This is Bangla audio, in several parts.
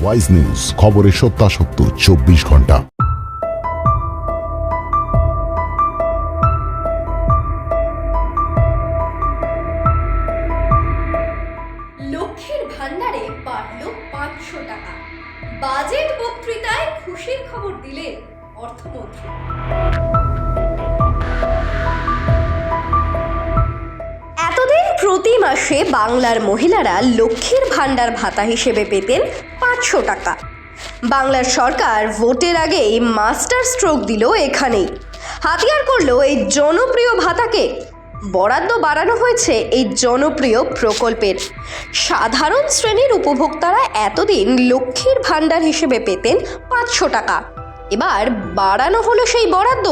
ওয়াইজ নিউজ, খবরের সত্যাসত্য 24 ঘন্টা। লক্ষ্মীর ভান্ডারে বাড়ল 500 টাকা। বাজেট বক্তৃতায় খুশির খবর দিলেন অর্থমন্ত্রী। এতদিন প্রতি মাসে বাংলার মহিলারা লক্ষ্মীর ভান্ডার ভাতা হিসেবে পেতেন 500 টাকা। বাংলার সরকার ভোটের আগেই মাস্টার স্ট্রোক দিল এখানেই, হাতিয়ার করলো এই জনপ্রিয় ভাতাকে। বরাদ্দ বাড়ানো হয়েছে এই জনপ্রিয় প্রকল্পের। সাধারণ শ্রেণীর উপভোক্তারা এতদিন লক্ষ্মীর ভান্ডার হিসেবে পেতেন 500 টাকা, এবার বাড়ানো হলো সেই বরাদ্দ।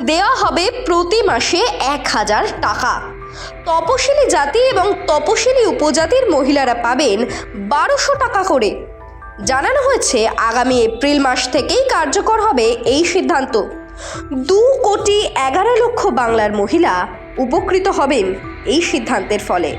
দেওয়া হবে প্রতি মাসে 1000 টাকা। তপশিলি জাতি এবং তপশিলি উপজাতির মহিলারা পাবেন 1200 টাকা করে। জানানো হয়েছে আগামী এপ্রিল মাস থেকেই কার্যকর হবে এই সিদ্ধান্ত। 2,11,00,000 বাংলার মহিলা উপকৃত হবেন এই সিদ্ধান্তের ফলে।